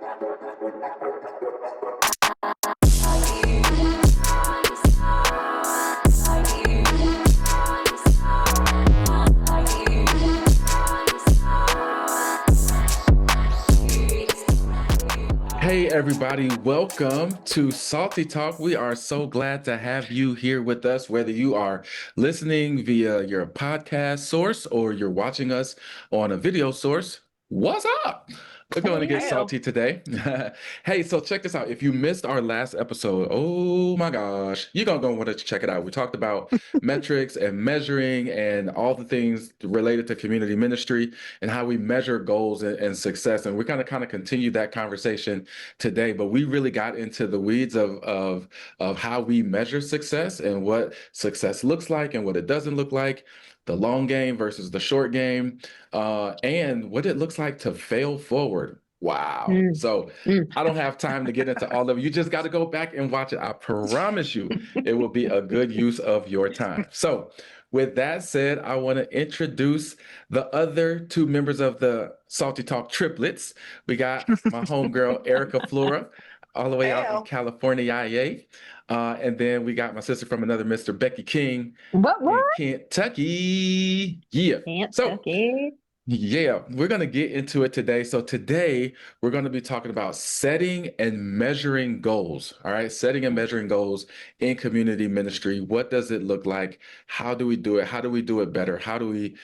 Hey, everybody, welcome to Salty Talk. We are so glad to have you here with us, whether you are listening via your podcast source or you're watching us on a video source. What's up? We're going to get Hey, salty today. Hey, so check this out. If you missed our last episode, oh my gosh, you're going to want to check it out. We talked about metrics and measuring and all the things related to community ministry and how we measure goals and success. And we're going to kind of continue that conversation today, but we really got into the weeds of how we measure success and what success looks like and what it doesn't look like, the long game versus the short game, and what it looks like to fail forward. Wow. Mm, So mm. I don't have time to get into all of it. You just got to go back and watch it. I promise you it will be a good use of your time. So with that said, I want to introduce the other two members of the Salty Talk triplets. We got my homegirl, Erica Flora, all the way out in Hell. California, IA. And then we got my sister from another Mr. Becky King What? in Kentucky. Yeah. So Kentucky. yeah, we're going to get into it today. So today we're going to be talking about setting and measuring goals. All right, setting and measuring goals in community ministry. What does it look like? How do we do it? How do we do it better? How do we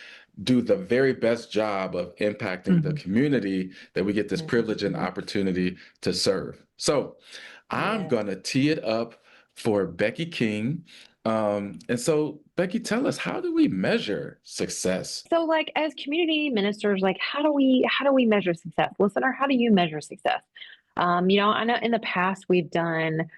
do the very best job of impacting the community that we get this privilege and opportunity to serve? So I'm Yeah. going to tee it up for Becky King. And so, Becky, tell us, how do we measure success? So, like, as community ministers, like, how do we measure success? Listener, how do you measure success? I know in the past we've done,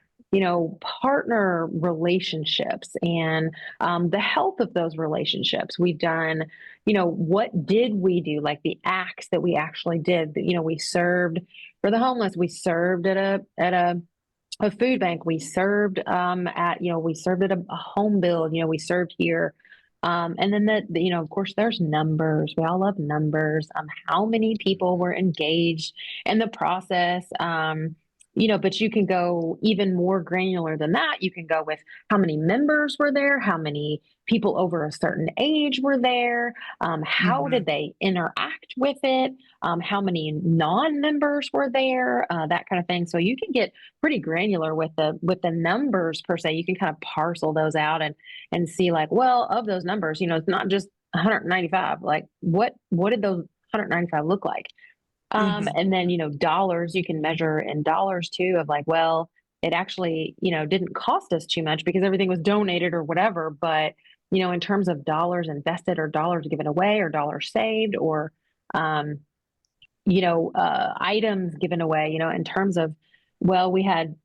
partner relationships and the health of those relationships. We've done, what did we do? Like the acts that we actually did. We served for the homeless. We served at a food bank. We served we served at a home build. We served here. And then of course, there's numbers. We all love numbers. How many people were engaged in the process? But you can go even more granular than that. You can go with how many members were there, how many people over a certain age were there, how did they interact with it, how many non-members were there, that kind of thing. So you can get pretty granular with the numbers per se. You can kind of parcel those out and see like, well, of those numbers, it's not just 195. Like what did those 195 look like? And then, dollars, you can measure in dollars too, of like, well, it actually, didn't cost us too much because everything was donated or whatever. But, in terms of dollars invested or dollars given away or dollars saved or, items given away, in terms of, well, we had,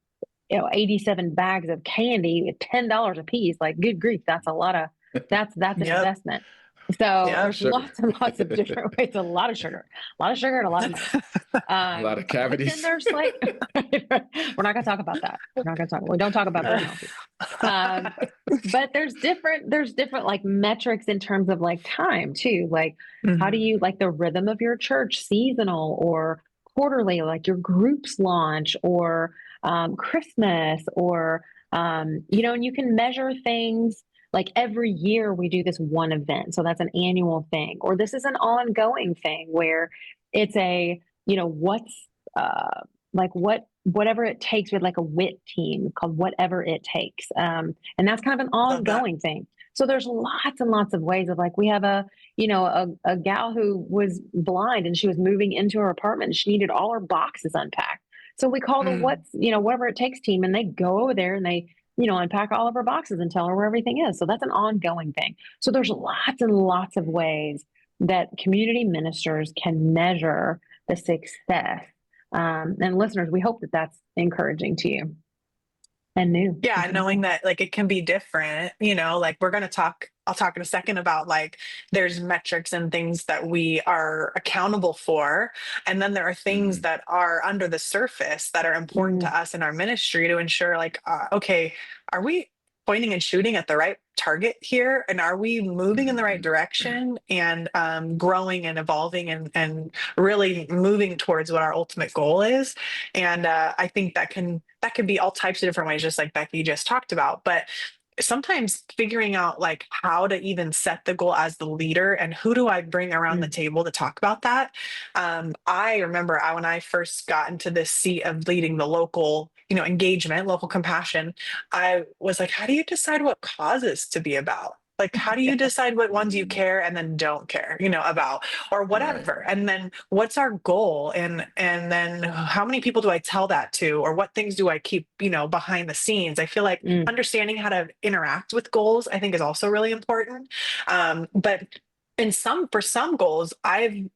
87 bags of candy at $10 a piece. Like, good grief, that's a lot of, that's an Yep. investment. So Yep. there's Sugar. lots and lots of different ways, a lot of sugar and a lot of money. A lot of But then cavities. there's like, we're not going to talk about that. We don't talk about broken healthy. But there's different like metrics in terms of like time too. Like, how do you like the rhythm of your church, seasonal or quarterly, like your groups launch or Christmas or, and you can measure things like every year we do this one event. So that's an annual thing, or this is an ongoing thing where it's a, what's like whatever it takes with like a WIT team called Whatever It Takes. And that's kind of an ongoing thing. So there's lots and lots of ways of like, we have a gal who was blind and she was moving into her apartment and she needed all her boxes unpacked. So we call the Whatever It Takes team, and they go over there and they, unpack all of her boxes and tell her where everything is. So that's an ongoing thing. So there's lots and lots of ways that community ministers can measure the success. And listeners, we hope that that's encouraging to you and new. Yeah, knowing that like it can be different, like I'll talk in a second about like there's metrics and things that we are accountable for. And then there are things that are under the surface that are important to us in our ministry to ensure like, okay, are we pointing and shooting at the right target here? And are we moving in the right Mhm. direction and growing and evolving and really moving towards what our ultimate goal is? And I think that can be all types of different ways, just like Becky just talked about. But sometimes figuring out like how to even set the goal as the leader and who do I bring around the table to talk about that. I remember when I first got into this seat of leading the local, engagement, local compassion, I was like, how do you decide what causes to be about? Like, how do you decide what ones you care and then don't care, about, or Right. whatever? And then what's our goal? And then how many people do I tell that to? Or what things do I keep, behind the scenes? I feel like Mm. understanding how to interact with goals, I think, is also really important. But for some goals, I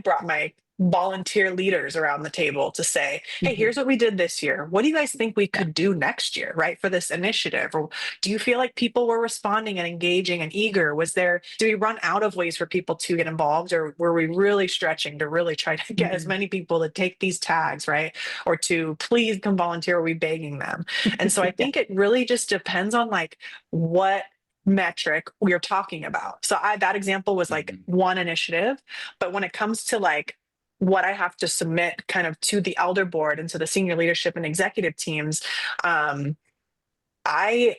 brought my volunteer leaders around the table to say, hey, here's what we did this year. What do you guys think we could do next year, right? For this initiative? Or do you feel like people were responding and engaging and eager? Did we run out of ways for people to get involved? Or were we really stretching to really try to get as many people to take these tags, right? Or to please come volunteer? Are we begging them? And so I think it really just depends on like what metric we're talking about. So that example was like Mhm. one initiative, but when it comes to like what I have to submit kind of to the elder board and to the senior leadership and executive teams, I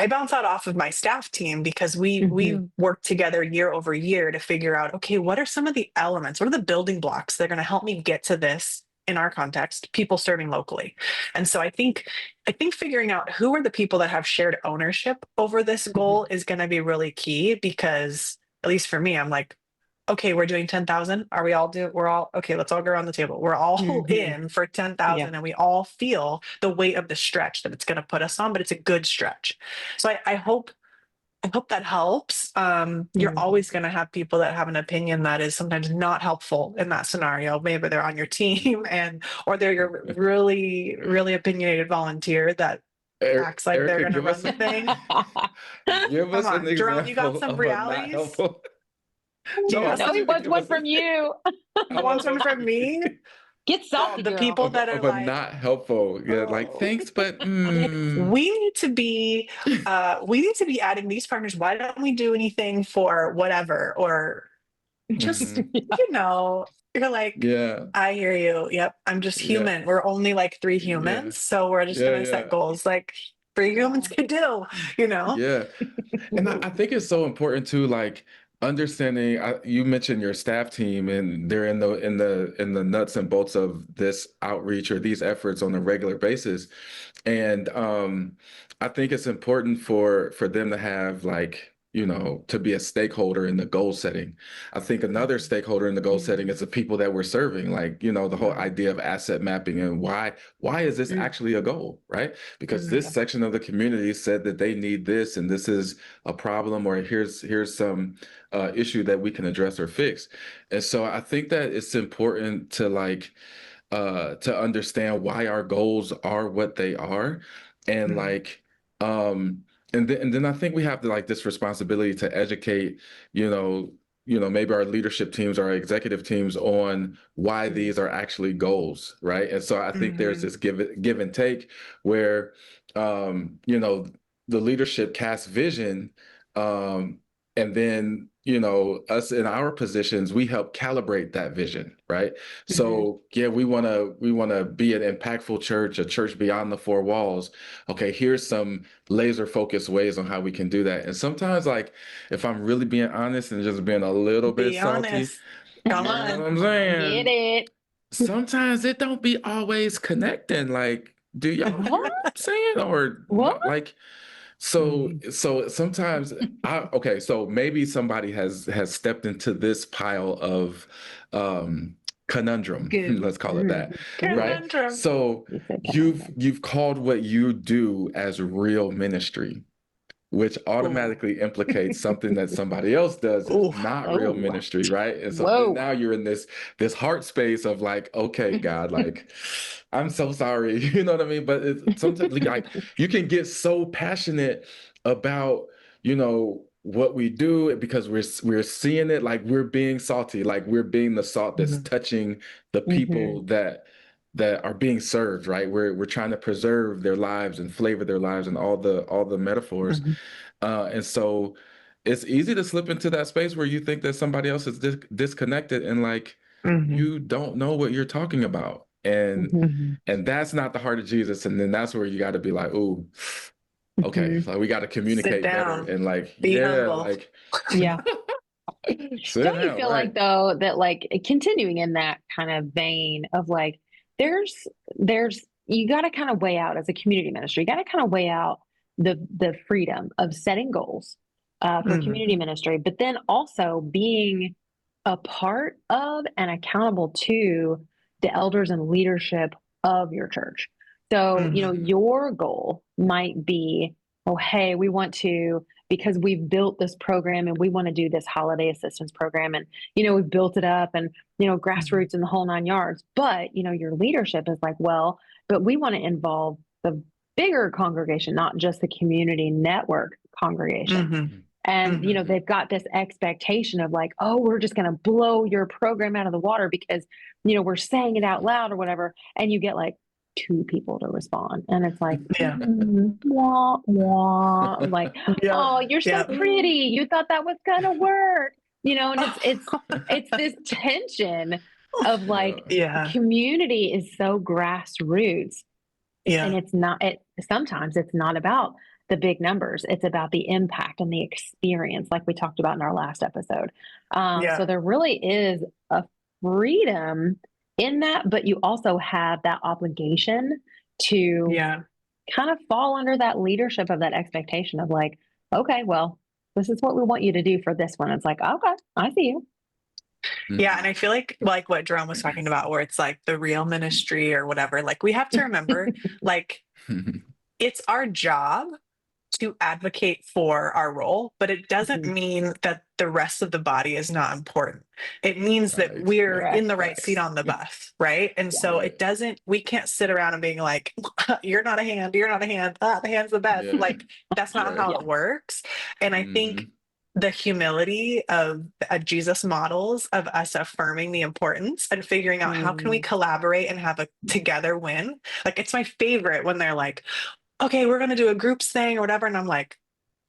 bounce out off of my staff team because we work together year over year to figure out, okay, what are some of the elements, what are the building blocks that are going to help me get to this in our context, people serving locally. And so I think figuring out who are the people that have shared ownership over this goal is going to be really key, because at least for me, I'm like, okay, we're doing 10,000. We're all, okay, let's all go around the table. We're all in for 10,000 and we all feel the weight of the stretch that it's going to put us on, but it's a good stretch. So I hope that helps. You're always going to have people that have an opinion that is sometimes not helpful in that scenario. Maybe they're on your team or they're your really, really opinionated volunteer that acts like they're Erica, going to run the thing. give Come us an on, Jerome, you got example some of a not realities? helpful. Do No, you I have No, want he you some to wants give one us. from you. I wants want one from me? Get Oh, salty, the girl. people that are of a like, not helpful. Yeah, like oh, thanks, but we need to be adding these partners. Why don't we do anything for whatever? Or just, mhm. you're like, Yeah, I hear you. Yep. I'm just yeah, human. We're only like three yeah, humans. So we're just yeah, gonna set yeah, goals like three humans could do, you know? yeah. And I think it's so important to like understanding. You mentioned your staff team, and they're in the nuts and bolts of this outreach or these efforts on a regular basis. And I think it's important for them to have like, to be a stakeholder in the goal setting. I think another stakeholder in the goal setting is the people that we're serving, like, the whole idea of asset mapping and why is this actually a goal, right? Because this section of the community said that they need this and this is a problem, or here's some issue that we can address or fix. And so I think that it's important to like to understand why our goals are what they are, and like um and then I think we have to like this responsibility to educate, you know maybe our leadership teams, our executive teams, on why these are actually goals, right? And so I think there's this give and take where the leadership casts vision, um and then us in our positions, we help calibrate that vision, right? So yeah, we want to be an impactful church, a church beyond the four walls. Okay, here's some laser focused ways on how we can do that. And sometimes, like, if I'm really being honest and just being a little bit Be salty, honest. you Come know what on. I'm Get saying? it. Sometimes it don't be always connecting. Like, do y'all hear what What? I'm saying? Or What? like, so sometimes okay, so maybe somebody has stepped into this pile of um conundrum, Good. let's call it that, right? Conundrum. So You said you've called what you do as real ministry, which Oh. automatically implicates something that somebody else does is Oh. not real Oh, ministry, right? And so then whoa. now you're in this heart space of like, okay, God, like, I'm so sorry, you know what I mean? But it's sometimes like you can get so passionate about, what we do because we're seeing it, like we're being salty, like we're being the salt that's touching the people that are being served, right? We're trying to preserve their lives and flavor their lives and all the metaphors. Mhm. And so it's easy to slip into that space where you think that somebody else is disconnected and like Mhm. you don't know what you're talking about. Mhm. And that's not the heart of Jesus. And then that's where you got to be like, ooh, okay, Mhm. like we got to Sit communicate better. down, And like, be yeah, humble. like Yeah. sit Don't you down, feel like right? though that like continuing in that kind of vein of like there's there's you got to kind of weigh out as a community ministry, you got to kind of weigh out the freedom of setting goals for Mhm. community ministry, but then also being a part of and accountable to the elders and leadership of your church. So, you know, Mhm. your goal might be, oh, hey, we want to, because we've built this program and we want to do this holiday assistance program. And, you know, we've built it up and, you know, Mhm. grassroots and the whole 9 yards. But, you know, your leadership is like, well, but we want to involve the bigger congregation, not just the community network congregation. Mhm. And, you know, Mhm. Mhm. they've got this expectation of like, oh, we're just going to blow your program out of the water because, you know, we're saying it out loud or whatever. And you get like two people to respond. And it's like, Yeah. wah, wah. Like, Yep. oh, you're so Yep. pretty. You thought that was going to work, you know, and it's this tension of like Yeah. Yeah. community is so grassroots and Yeah. it's not it sometimes it's not about the big numbers, it's about the impact and the experience like we talked about in our last episode. So Yeah. there really is a freedom in that, but you also have that obligation to Yeah. kind of fall under that leadership of that expectation of like, okay, well, this is what we want you to do for this one. It's like, okay, I see you. Yeah, and Mhm. I feel like what Jerome was talking about, where it's like the real ministry or whatever, like we have to remember, like it's our job to advocate for our role, but it doesn't Mhm. mean that the rest of the body is not important. It means that Facts, we're facts, in Correct. the right seat facts. on the bus, right? And Yeah. so Right. we can't sit around and being like, you're not a hand, you're not a hand, the hand's the best. Yeah. Like, that's not Right. how Yeah. it works. And I think Mhm. the humility of Jesus models of us affirming the importance and figuring out how can we Mm. collaborate and have a together win. Like, it's my favorite when they're like, okay, we're going to do a groups thing or whatever. And I'm like,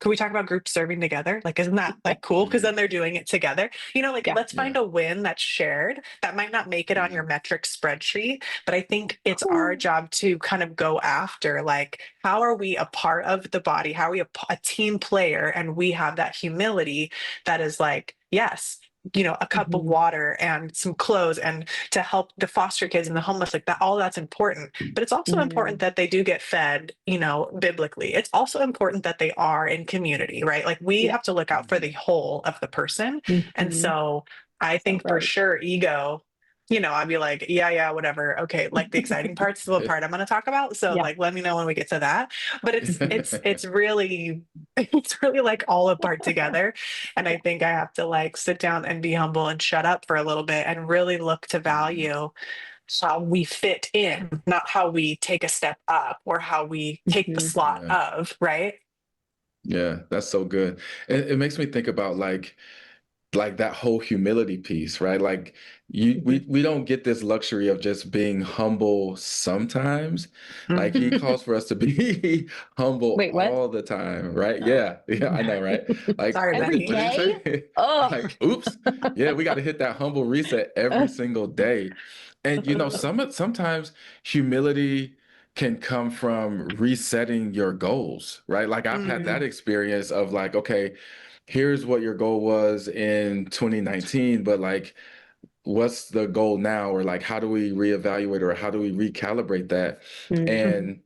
can we talk about group serving together? Like, isn't that like cool? Because Mhm. then they're doing it together. You know, like Yeah. let's find Yeah. a win that's shared that might not make it on your Mhm. metric spreadsheet, but I think it's our Cool. job to kind of go after like, how are we a part of the body? How are we a team player? And we have that humility that is like, yes, you know, a cup of Mhm. water and some clothes and to help the foster kids and the homeless, like that, all that's important. But it's also important Mm. that they do get fed, you know, biblically. It's also important that they are in community, right? Like we Yeah. have to look out for the Mhm. whole of the person. And Mhm. so I So think for right. sure, ego, you know, I'd be like, yeah, yeah, whatever. Okay, like the exciting part's the part I'm going to talk about. So Yeah. like, let me know when we get to that. But it's really, it's really like all a part together. And I Yeah. think I have to like sit down and be humble and shut up for a little bit and really look to Mhm. value how we fit in, not how we take a step up or how we take the Mhm. slot Yeah. of, right? Yeah, that's so good. It makes me think about like that whole humility piece, right? Like Mhm. we don't get this luxury of just being humble sometimes. Like he Mhm. calls for us to be humble Wait, what? all the time, right? Oh. Yeah, yeah, I know, right? Like Sorry, Every what Becky. did he day? say? Oh. Like, oops. Yeah, we got to hit that humble reset every single day. And you know, sometimes humility can come from resetting your goals, right? Like I've had that Mm, experience of like, okay, here's what your goal was in 2019, but like, what's the goal now? Or like, how do we reevaluate or how do we recalibrate that? Mhm. mhm. And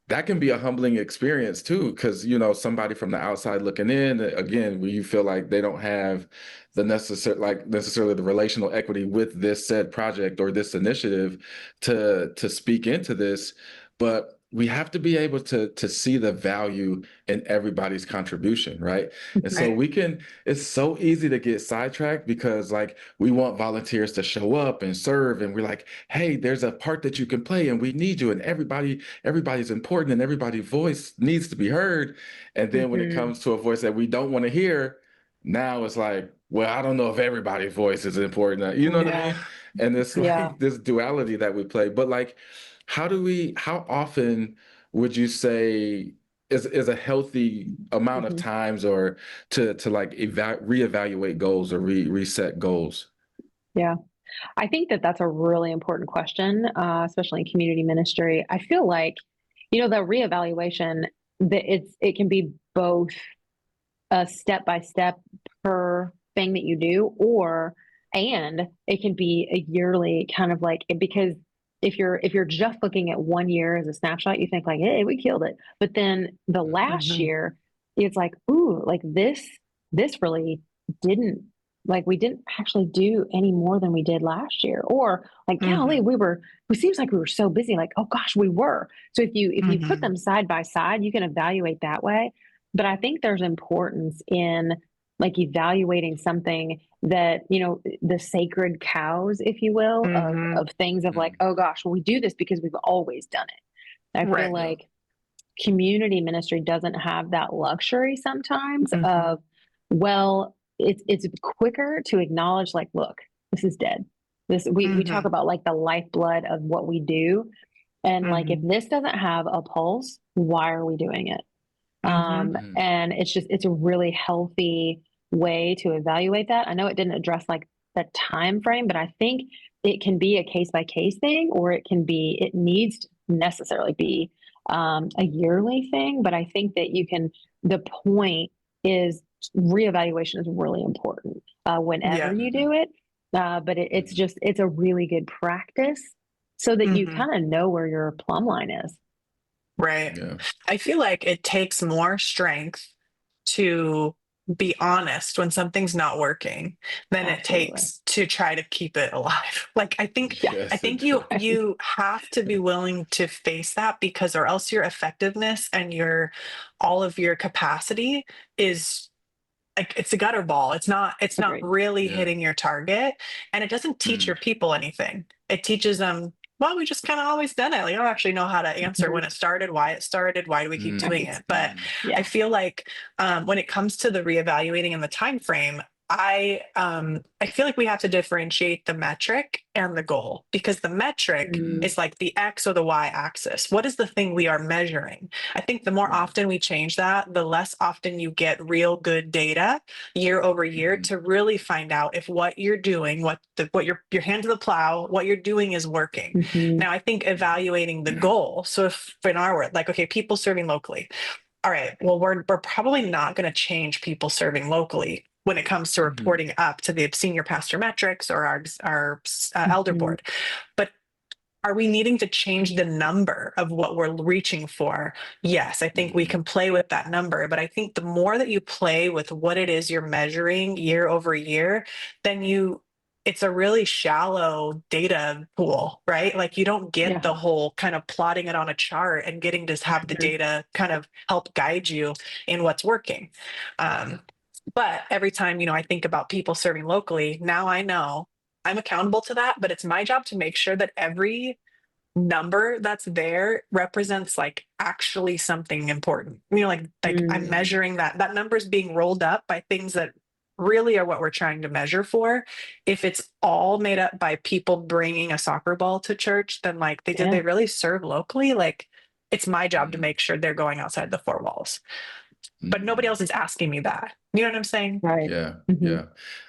that can be a humbling experience too, because you know, somebody from the outside looking in, again, where you feel like they don't have the necessarily the relational equity with this said project or this initiative to speak into this, but we have to be able to see the value in everybody's contribution, right? And so Right. it's so easy to get sidetracked because like we want volunteers to show up and serve, and we're like, hey, there's a part that you can play, and we need you, and everybody's important, and everybody's voice needs to be heard. And then when it Mhm. comes to a voice that we don't want to hear, Now it's like, well, I don't know if everybody's voice is important. You know what I Yeah. mean? And it's Yeah. like this duality that we play. But like, how often would you say is a healthy amount of Mhm. times or to like reevaluate goals or reset goals? Yeah. I think that that's a really important question, especially in community ministry. I feel like, the reevaluation, that it can be both a step by step per thing that you do, and it can be a yearly kind of like, because if you're just looking at 1 year as a snapshot, you think like, hey, we killed it. But then the last Mhm. year, it's like, ooh, like this really didn't, like, we didn't actually do any more than we did last year. Or like, golly, Mhm. it seems like we were so busy. Like, oh gosh, we were. So if you put Mhm. them side by side, you can evaluate that way. But I think there's importance in like evaluating something that, the sacred cows, if you will, of Mhm. of things of like, Mm, oh gosh, well, we do this because we've always done it. I feel Right. yeah. like community ministry doesn't have that luxury sometimes Mhm. of, well, it's quicker to acknowledge like, look, this is dead. We talk Mhm. about like the lifeblood of what we do. And like, if Mhm. this doesn't have a pulse, why are we doing it? Mhm. Mm, And it's a really healthy way to evaluate that. I know it didn't address like the time frame, but I think it can be a case by case thing, or it needs to necessarily be a yearly thing. But I think that the point is reevaluation is really important whenever Yeah. you mhm, do it. But mhm. it's a really good practice so that you Mhm. kind of know where your plumb line is. Right. Yeah. I feel like it takes more strength to be honest when something's not working than it Absolutely. takes to try to keep it alive. Like Yeah. I Yes, think it Right. you have to be willing to face that, because or else your effectiveness and your all of your capacity is like it's a gutter ball. It's not Agreed. really yeah. hitting your target, and it doesn't teach Mm, your people anything. It teaches them, well, we just kind of always done it. Like, I don't actually know how to answer when Mhm. it started, why do we keep doing Right. it? But I Yeah. feel like when it comes to the reevaluating and the time frame, I feel like we have to differentiate the metric and the goal, because the metric Mm, is like the X or the Y axis. What is the thing we are measuring? I think the more right. often we change that, the less often you get real good data year over year Mhm, to really find out if what you're doing, what your hand to the plow, what you're doing is working. mhm. Now, I think mhm. evaluating the goal. So if in our word, like, okay, people serving locally, all right, well, we're probably not going to change people serving locally when it comes to Mhm, reporting up to the senior pastor metrics or our elder Mhm. board. But are we needing to change the number of what we're reaching for? Yes, I think we mhm. can play with that number, but I think the more that you play with what it is you're measuring year over year, then it's a really shallow data pool, right? Like you don't get Yeah. the whole kind of plotting it on a chart and getting to have the Mhm. data kind of help guide you in what's working. Um, but every time, I think about people serving locally, now I know I'm accountable to that, but it's my job to make sure that every number that's there represents like actually something important. Like I'm Mm, Mm, measuring that number is being rolled up by things that really are what we're trying to measure for. If it's all made up by people bringing a soccer ball to church, then like did yeah. they really serve locally? Like it's my job to mm, make sure they're going outside the four walls. But nobody mm. else is asking me that. You know what I'm saying? Right. Yeah, Mhm. yeah.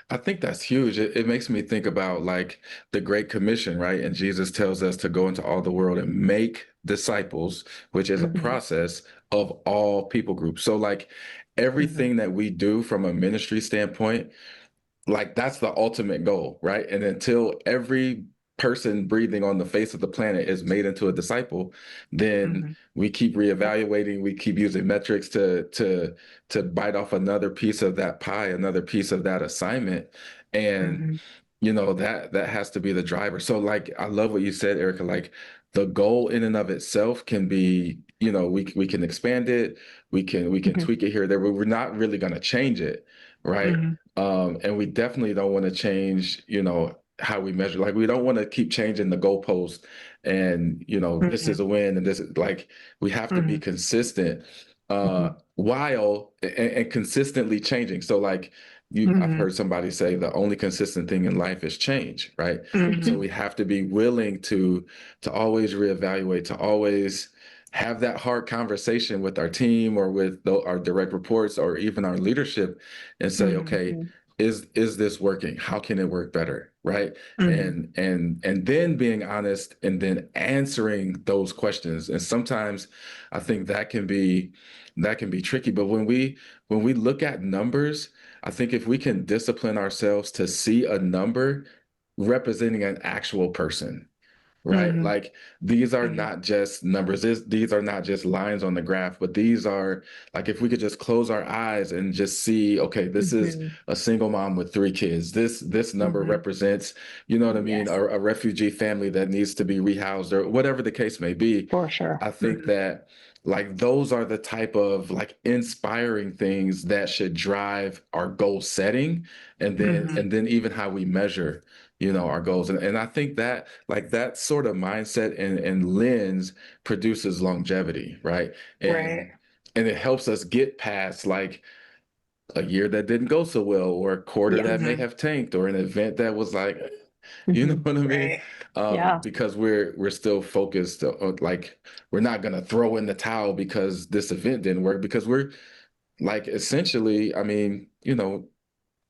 I think that's huge. It makes me think about like the Great Commission, right? And Jesus tells us to go into all the world and make disciples, which is a Mhm. process of all people groups. So like Mhm. everything that we do from a ministry standpoint, like that's the ultimate goal, right? And until every person breathing on the face of the planet is made into a disciple, then Mhm. we keep Yep. reevaluating, we keep using metrics to bite off another piece of that pie, another piece of that assignment. And Mhm. that has to be the driver. So like I love what you said, Erica, like the goal in and of itself can be, we can expand it, we can Mhm. tweak it here or there, but we're not really going to change it, right? Mhm. And we definitely don't want to change, how we measure. Like we don't want to keep changing the goalpost and, this is Mhm. a win and this is like we have to be Mhm. consistent Mhm. while and consistently changing. So like I've Mhm. heard somebody say the only consistent thing in life is change, right? So Mhm. we have to be willing to always reevaluate, to always have that hard conversation with our team or with our direct reports or even our leadership and say, Mhm. okay, is this working? How can it work better? Right. Mhm. And then being honest and then answering those questions. And sometimes I think that can be tricky. But when we look at numbers, I think if we can discipline ourselves to see a number representing an actual person, right? Mhm. Like these are Mhm. not just numbers. These are not just lines on the graph, but these are like if we could just close our eyes and just see, okay, this is Mhm. a single mom with 3 kids. This number Mhm. represents, you know what I mean, Yes, a refugee family that needs to be rehoused or whatever the case may be. for sure. I think Mhm. that like those are the type of like inspiring things that should drive our goal setting Mhm. and then even how we measure, you know, our goals. And I think that like that sort of mindset and lens produces longevity, right? Right. And it helps us get past like a year that didn't go so well or a quarter Yeah. that may Mhm. have tanked or an event that was like, you know Hmm. what I mean? Right. Yeah. Because we're still focused like we're not gonna throw in the towel because this event didn't work because we're like essentially, I mean, you know,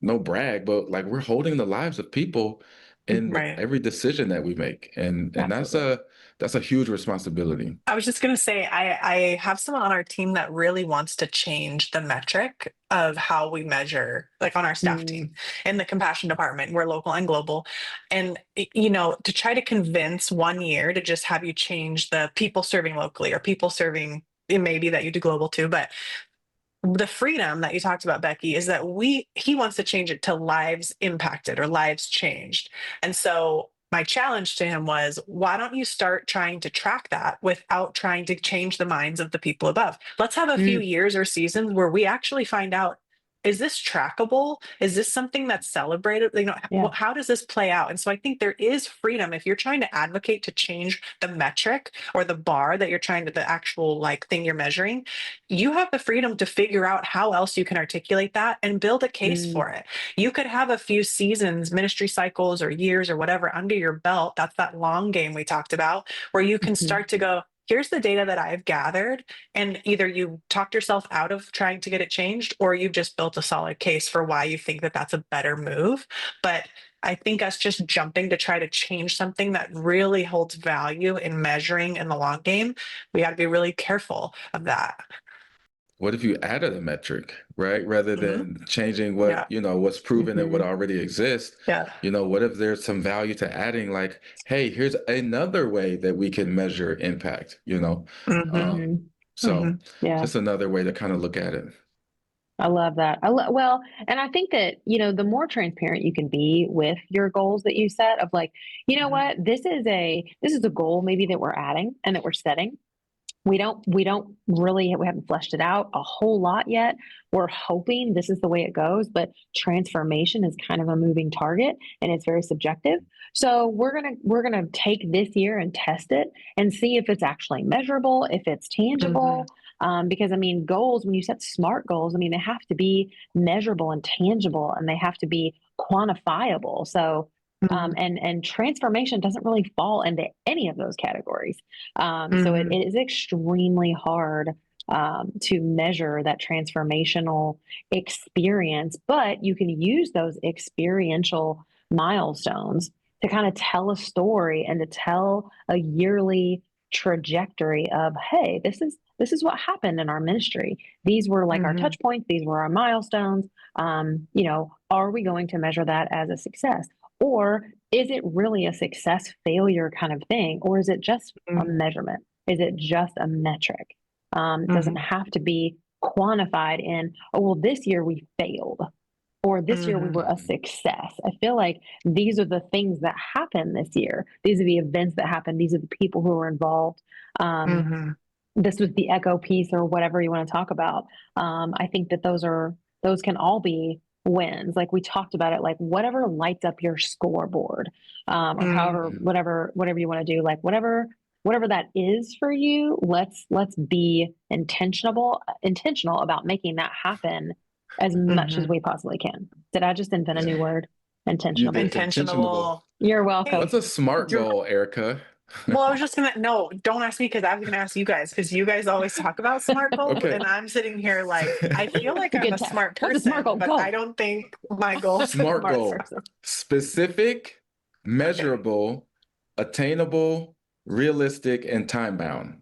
no brag, but like we're holding the lives of people in Right. every decision that we make. And Absolutely. that's a huge responsibility. I was just going to say, I have someone on our team that really wants to change the metric of how we measure, like on our staff Mm. team in the compassion department. We're local and global. And, you know, to try to convince 1 year to just have you change the people serving locally or people serving, it may be that you do global too, but the freedom that you talked about, Becky, is that he wants to change it to lives impacted or lives changed. And so my challenge to him was, why don't you start trying to track that without trying to change the minds of the people above? Let's have a few Mm. years or seasons where we actually find out, is this trackable? Is this something that's celebrated? You know, Yeah. how does this play out? And so I think there is freedom if you're trying to advocate to change the metric or the bar that you're trying to, the actual like thing you're measuring, you have the freedom to figure out how else you can articulate that and build a case Mm. for it. You could have a few seasons, ministry cycles or years or whatever under your belt. That's that long game we talked about, where you can Mhm. start to go, here's the data that I've gathered. And either you talked yourself out of trying to get it changed, or you've just built a solid case for why you think that that's a better move. But I think us just jumping to try to change something that really holds value in measuring in the long game, we got to be really careful of that. What if you added a metric, right? Rather Mhm. than changing Yeah. what, you know, what's proven and what Mhm. already exists, Yeah. you know, what if there's some value to adding like, hey, here's another way that we can measure impact, you know? Mhm. Um, Mhm. so Mhm. Yeah. just another way to kind of look at it. I love that. Well, and I think that, the more transparent you can be with your goals that you set of like, you know Mhm. what, this is a goal maybe that we're adding and that we're setting. We don't really we haven't fleshed it out a whole lot yet. We're hoping this is the way it goes, but transformation is kind of a moving target and it's very subjective. So we're gonna take this year and test it and see if it's actually measurable, if it's Mhm. tangible. Because I mean, goals, when you set smart goals, I mean, they have to be measurable and tangible and they have to be quantifiable. So Mhm. and transformation doesn't really fall into any of those categories. So it Mhm. is extremely hard to measure that transformational experience, but you can use those experiential milestones to kind of tell a story and to tell a yearly trajectory of, hey, this is what happened in our ministry. These were like our Mhm. touch points. These were our milestones. Are we going to measure that as a success? Or is it really a success failure kind of thing? Or is it just a Mhm. measurement? Is it just a metric? It doesn't Mhm. have to be quantified in, oh, well, this year we failed, or this year we Mhm. were a Mhm. success. I feel like these are the things that happen this year. These are the events that happen. These are the people who are involved. Um, Mhm. this was the echo piece or whatever you want to talk about. I think that those can all be wins. Like we talked about it, like whatever lights up your scoreboard, or however, Mhm. whatever you want to do, like whatever that is for you. Let's be intentional about making that happen as much as Mhm. we possibly can. Did I just invent a Yeah. new word? You Intentional. did intentionable. Intentional. You're Hey, welcome. What's a SMART Jerome, goal, Erica? well, I was just gonna, no, don't ask me because I was gonna ask you guys because you guys always talk about SMART goals, Okay. and I'm sitting here like, I feel like It's a I'm good a test. smart What's a SMART person, goal? but I Go. don't think my goals are SMART smart goal. person. Specific, Okay. measurable, attainable, realistic, and time bound.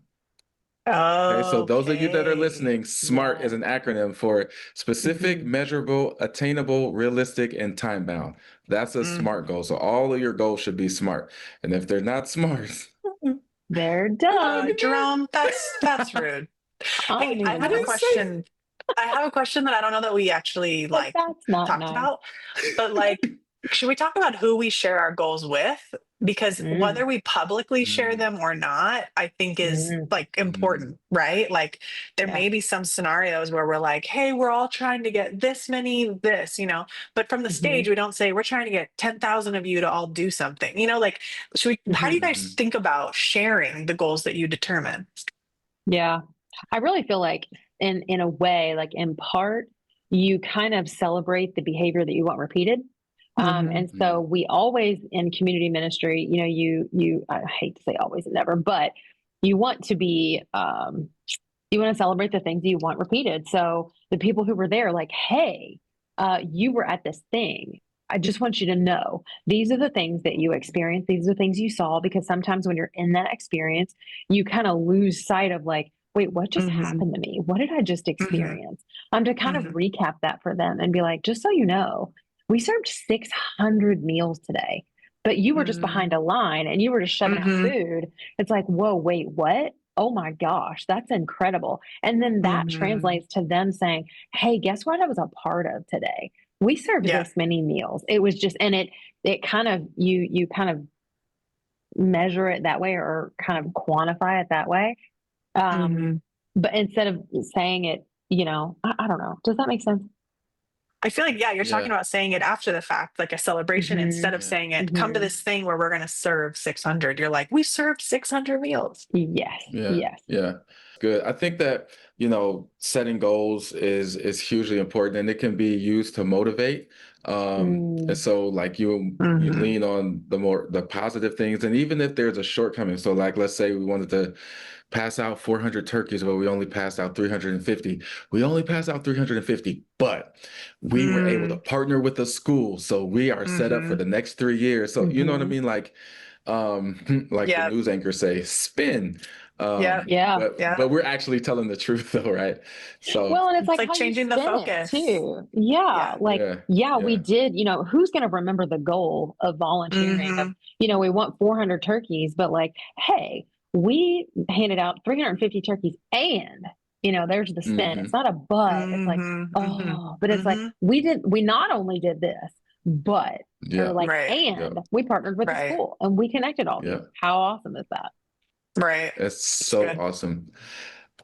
Okay, so those of you that are Okay. listening, SMART is Yes. an acronym for specific, Mhm. measurable, attainable, realistic, and time bound. That's a Mm. SMART goal. So all of your goals should be SMART. And if they're not SMART, They're I don't done. even know. Jerome, that's rude. I Hey, don't I even I have a didn't know. say it. question. I have a question that I don't know that we actually But like that's not talked nice. about, but like, should we talk about who we share our goals with? Because Mm, whether we publicly share Mm, them or not, I think is mm, like mm, important, right? Like, there yeah. may be some scenarios where we're like, hey, we're all trying to get this many, this, but from the Hmm. stage, we don't say we're trying to get 10,000 of you to all do something, like, how do you Hmm. guys mhm, think about sharing the goals that you determine? Yeah. I really feel like in a way, like in part, you kind of celebrate the behavior that you want repeated. Hmm. And so mm, we always in community ministry, you I hate to say always and never, but you want to be you want to celebrate the things you want repeated. So the people who were there, like, hey, you were at this thing. I just want you to know these are the things that you experienced. These are the things you saw. Because sometimes when you're in that experience, you kind of lose sight of like, wait, what just Hmm. happened to me? What did I just Hmm. experience? To kind of Hmm. recap that for them and be like, just so you know, we served 600 meals today, but you were just behind a line and you were just shoving out Hmm. food. It's like, whoa, wait, what? Oh my gosh, that's incredible. And then that Hmm. translates to them saying, hey, guess what I was a part of today? We served Yeah. this many meals. It was just, and it kind of, you kind of measure it that way or kind of quantify it that way. Um, Hmm. but instead of saying it, I don't know. Does that make sense? I feel like, yeah, you're talking yeah, about saying it after the fact, like a celebration, Hmm. instead of yeah, saying it, come to Hmm. this thing where we're going to serve 600. You're like, we served 600 meals. Yes. yeah, Yes. yeah. Good. I think that, setting goals is hugely important and it can be used to motivate. And Mm, so like you Hmm. lean on the positive things. And even if there's a shortcoming, so like let's say we wanted to pass out 400 turkeys, but we only passed out 350. We only passed out 350, but we were able to Hmm. partner with a school. So we are set up for Hmm. the next 3 years. So you know what I hmm. mean? Like like the Yep. news anchors say, spin. Yep. Yeah. But Yep. we're actually telling the truth though, right? So Well, and it's It's like like how you changing the spin it focus. too. Yeah. Yeah. Like, yeah, yeah, we yeah. did, who's going to remember the goal of volunteering of, Hmm. we want 400 turkeys, but like, hey, we handed out 350 turkeys and, there's the spin. It's Hmm. not a but. It's like, Hmm. Hmm. oh, but it's like, Hmm. we not only did this, but, or Yeah, like, Right. yeah, and we partnered with the Right. school and we connected all yeah. these. How awesome is that? Right. It's It's so good. awesome.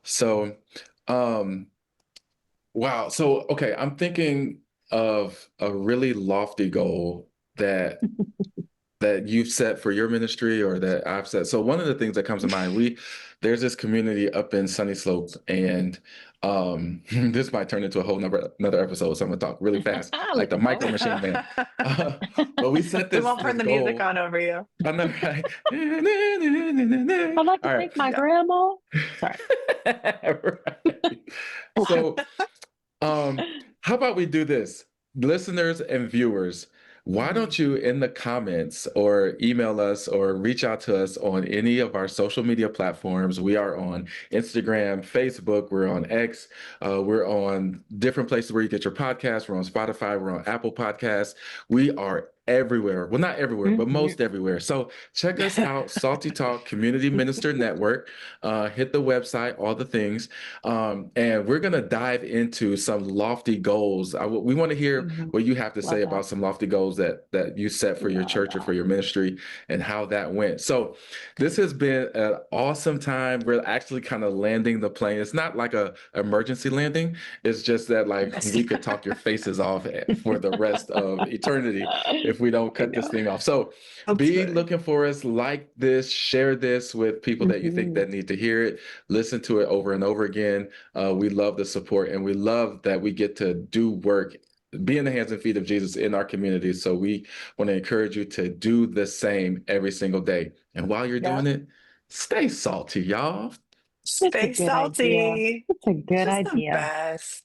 So, um, wow. So, okay, I'm thinking of a really lofty goal that you've set for your ministry or that I've set. So one of the things that comes to mind, there's this community up in Sunny Slope, and this might turn into a whole another episode. So I'm gonna talk really fast, like the Looking Micro forward to Machine it. Man. But we set We this won't this turn the music goal. on over you. I know, right? I'd like to All right. thank my grandma. Sorry. Right. So how about we do this? Listeners and viewers, why Mhm. don't you in the comments or email us or reach out to us on any of our social media platforms? We are on Instagram, Facebook, we're on X, we're on different places where you get your podcasts. We're on Spotify, we're on Apple Podcasts. We are everywhere. Well, not everywhere, but Mhm. most everywhere. So check us out, Salty Talk Community Minister Network. Hit the website, all the things. And we're going to dive into some lofty goals. We want to hear Mhm. what you have to Love say that. about some lofty goals that you set for your Love church or that. for your ministry and how that went. So this has been an awesome time. We're actually kind of landing the plane. It's not like a emergency landing. It's just that like Missed we it. could talk your faces off for the rest of eternity if if we don't I cut this know. thing off. So be Hopefully. looking for us, like this, share this with people that you think Mhm. that need to hear it, listen to it over and over again. We love the support, and we love that we get to do work, be in the hands and feet of Jesus in our community. So we want to encourage you to do the same every single day. And while you're Yeah. doing it, stay salty, y'all. It's a Stay good idea. salty. It's a good Just the idea. best.